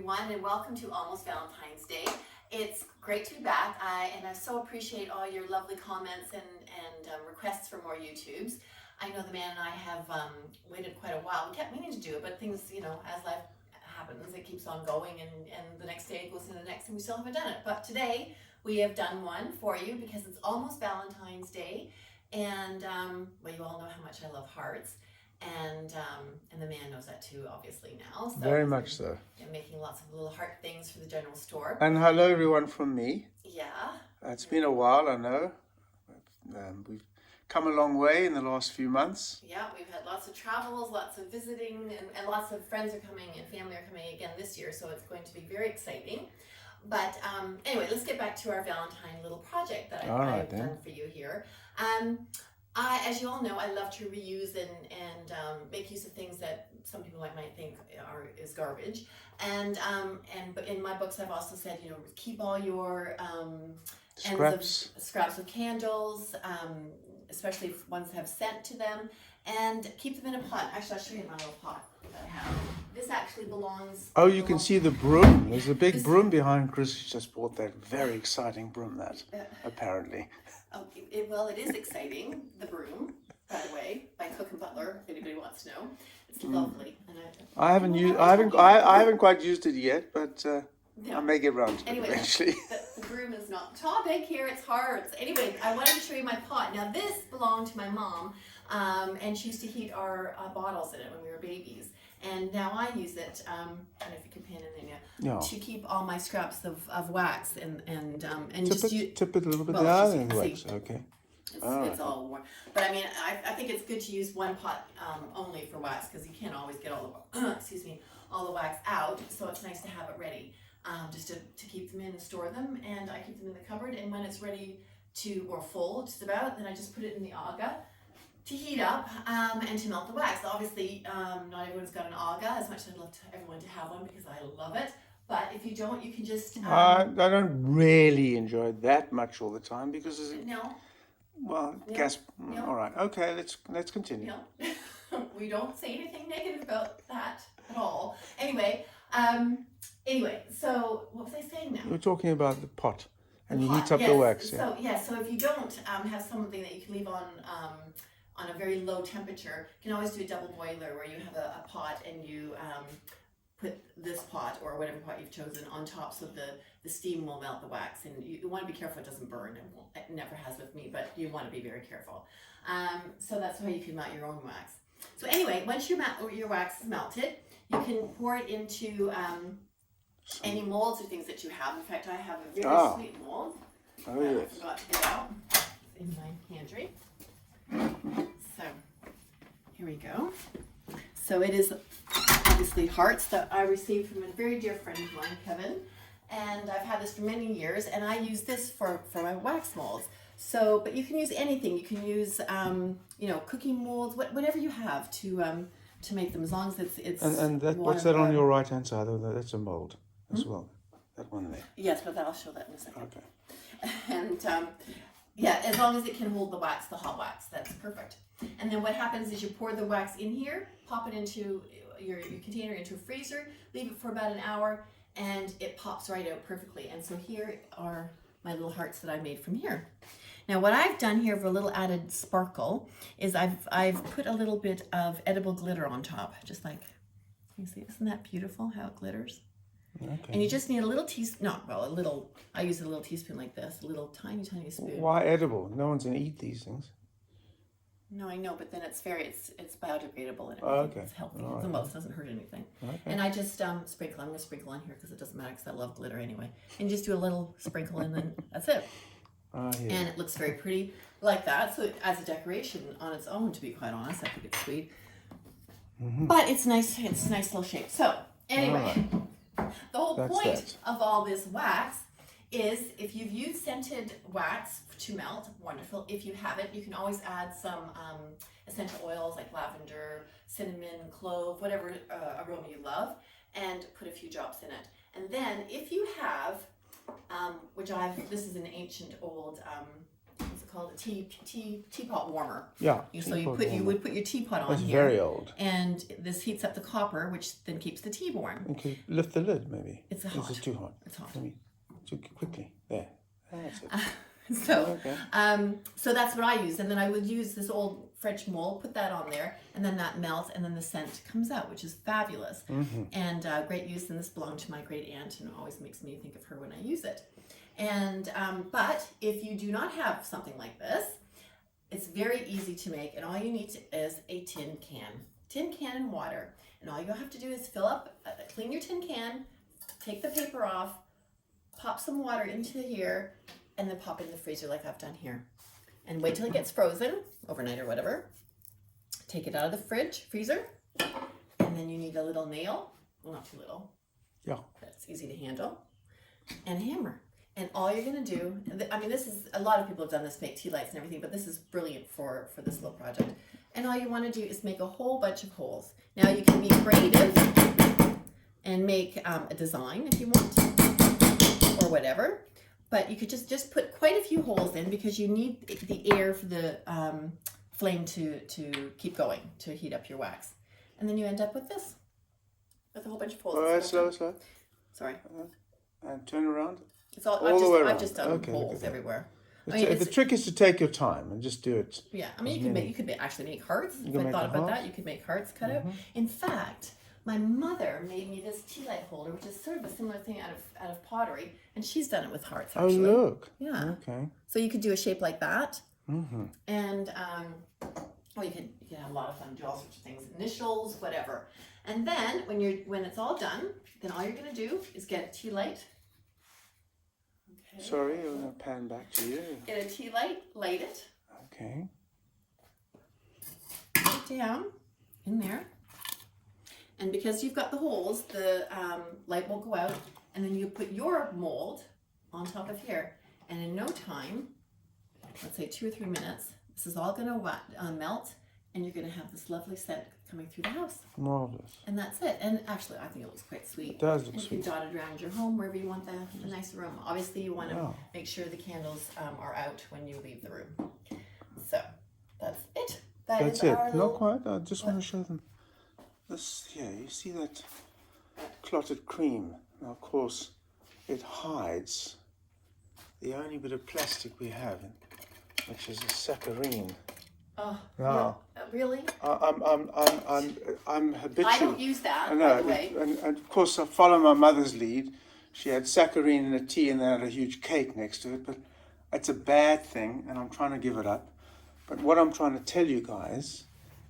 everyone, and welcome to Almost Valentine's Day. It's great to be back, and I so appreciate all your lovely comments and requests for more YouTubes. I know the man and I have waited quite a while. We kept meaning to do it, but things, as life happens, it keeps on going, and the next day goes into the next, and we still haven't done it. But today, we have done one for you because it's almost Valentine's Day, and well, you all know how much I love hearts. And the man knows that too, obviously now. So very much so. Making lots of little heart things for the general store. And hello, everyone, from me. Yeah. It's been a while, I know. We've come a long way in the last few months. Yeah, we've had lots of travels, lots of visiting, and lots of friends are coming and family are coming again this year, so it's going to be very exciting. But anyway, let's get back to our Valentine little project that I've done for you here. As you all know, I love to reuse and make use of things that some people might think is garbage. But in my books, I've also said, keep all your scraps of candles, especially ones that have scent to them, and keep them in a pot. Actually, I'll show you my little pot that I have. This actually belongs... Oh, you can see the broom. There's a big broom behind Chris. She just bought that very exciting broom, apparently. Oh, well, it is exciting, the broom, by the way, by Cook and Butler, if anybody wants to know. It's lovely. And I haven't quite used it yet, but I may get around to it eventually. The broom is not the topic here, it's hearts. Anyway, I wanted to show you my pot. Now, this belonged to my mom, and she used to heat our bottles in it when we were babies. And now I use it, I don't know if you can pan in there, to keep all my scraps of wax and tip it a little bit down and wax. Okay. It's all warm. But I mean, I think it's good to use one pot only for wax because you can't always get all the all the wax out. So it's nice to have it ready, just to keep them in and store them. And I keep them in the cupboard. And when it's ready or full, just about, then I just put it in the aga to heat up and to melt the wax. Obviously, not everyone's got an aga, as much as I'd love everyone to have one because I love it. But if you don't, you can just... I don't really enjoy it that much all the time because... No. Well, gas... No. All right. Okay, let's continue. No. We don't say anything negative about that at all. Anyway, so what was I saying now? You were talking about the pot. And you heat up the wax. Yeah. So if you don't have something that you can leave on a very low temperature, you can always do a double boiler where you have a pot and you put this pot or whatever pot you've chosen on top so the steam will melt the wax. And you want to be careful it doesn't burn. It never has with me, but you want to be very careful. So that's how you can melt your own wax. So anyway, once your wax is melted, you can pour it into any molds or things that you have. In fact, I have a very sweet mold. Oh, yes. I forgot to get out. It's in my pantry. So, here we go. So it is obviously hearts that I received from a very dear friend of mine, Kevin. And I've had this for many years, and I use this for my wax molds. So, but you can use anything. You can use, cooking molds, whatever you have to make them, as long as it's And what's that on your right hand side? That's a mold as well. That one there. Yes, but I'll show that in a second. Okay. And as long as it can hold the wax, the hot wax, that's perfect. And then what happens is you pour the wax in here, pop it into your container into a freezer, leave it for about an hour, and it pops right out perfectly. And so here are my little hearts that I made from here. Now what I've done here for a little added sparkle is I've put a little bit of edible glitter on top, just like, you see, isn't that beautiful how it glitters? Okay. And you just need a little teaspoon, I use a little teaspoon like this, a little tiny spoon. Why edible? No one's going to eat these things. No, I know, but then it's biodegradable and it's healthy. Right. The most doesn't hurt anything. Okay. And I just sprinkle. I'm going to sprinkle on here because it doesn't matter because I love glitter anyway. And just do a little sprinkle and then that's it. And it looks very pretty like that. So as a decoration on its own, to be quite honest, I think it's sweet. Mm-hmm. But it's nice. It's a nice little shape. So anyway, the whole point of all this wax is if you've used scented wax to melt, wonderful. If you haven't, you can always add some essential oils like lavender, cinnamon, clove, whatever aroma you love, and put a few drops in it. And then if you have, this is an ancient old, what's it called? A teapot warmer. Yeah. So you would put your teapot on That's here. very old. And this heats up the copper, which then keeps the tea warm. Okay, lift the lid maybe. It's hot. Is it too hot? It's hot. Maybe too quickly. There. That's it. So, Okay. So that's what I use, and then I would use this old French mold, put that on there, and then that melts, and then the scent comes out, which is fabulous, and great use. And this belonged to my great aunt, and it always makes me think of her when I use it. And but if you do not have something like this, it's very easy to make, and all you need is a tin can and water, and all you have to do is fill up, clean your tin can, take the paper off, pop some water into here, and then pop it in the freezer like I've done here. And wait till it gets frozen, overnight or whatever. Take it out of the freezer, and then you need a little nail. Well, not too little. Yeah. That's easy to handle. And a hammer. And all you're gonna do, I mean, this is, a lot of people have done this, make tea lights and everything, but this is brilliant for this little project. And all you wanna do is make a whole bunch of holes. Now you can be creative and make a design if you want, or whatever. But you could just put quite a few holes in, because you need the air for the flame to keep going, to heat up your wax. And then you end up with this, with a whole bunch of holes. All right, slow. Sorry. And turn around. It's all the way around. I've just done holes everywhere. The trick is to take your time and just do it. Yeah, I mean, you could actually make hearts. If I thought about that, you could make hearts cut out. In fact, my mother made me this tea light holder, which is sort of a similar thing out of pottery, and she's done it with hearts, actually. Oh, look. Yeah. Okay. So you could do a shape like that, and well, you could have a lot of fun, do all sorts of things, initials, whatever. And then when it's all done, then all you're gonna do is get a tea light. Okay. Sorry, I'm gonna pan back to you. Get a tea light, light it. Okay. Put it down in there. And because you've got the holes, the light won't go out. And then you put your mold on top of here. And in no time, let's say 2 or 3 minutes, this is all going to melt. And you're going to have this lovely scent coming through the house. Marvelous. And that's it. And actually, I think it looks quite sweet. It does look and sweet. You can dot it around your home, wherever you want the nice aroma. Obviously, you want to make sure the candles are out when you leave the room. So, that's it. That's it. Not quite. I just want to show them. This here, you see that clotted cream? Now, of course, it hides the only bit of plastic we have, which is a saccharine. Oh, now, really? I'm habitual. I don't use that, I know, by the way. And of course, I follow my mother's lead. She had saccharine in a tea, and they had a huge cake next to it. But it's a bad thing, and I'm trying to give it up. But what I'm trying to tell you guys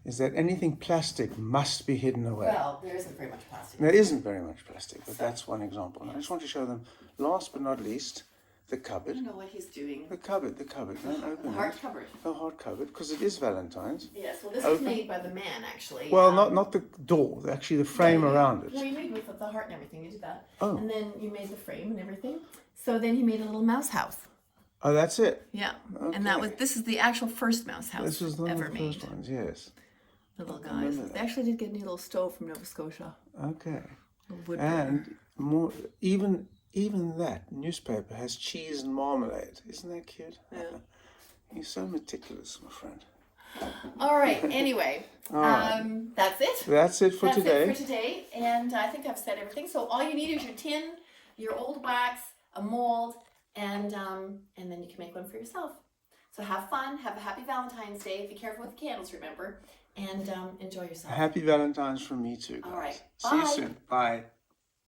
is that anything plastic must be hidden away. Well, there isn't very much plastic. There isn't very much plastic, but that's one example. And I just want to show them, last but not least, the cupboard. I don't know what he's doing. The cupboard. Don't open The hard cupboard. The hard cupboard, because it is Valentine's. Yes, well, this was made by the man, actually. Well, not the door, actually the frame around it. No, you made with the heart and everything. You did that. Oh. And then you made the frame and everything. So then he made a little mouse house. Oh, that's it. Yeah. Okay. And this is the actual first mouse house This was one ever of the made. first ones, yes. The little guys. They actually did get a new little stove from Nova Scotia. Okay. Wood And more, even that newspaper has cheese and marmalade. Isn't that cute? Yeah. You're so meticulous, my friend. All right. Anyway, that's it. That's it for today. That's it for today. And I think I've said everything. So all you need is your tin, your old wax, a mold, and then you can make one for yourself. So have fun. Have a happy Valentine's Day. Be careful with the candles, remember. And enjoy yourself. Happy Valentine's from me too, guys. All right. See you Bye. soon. Bye.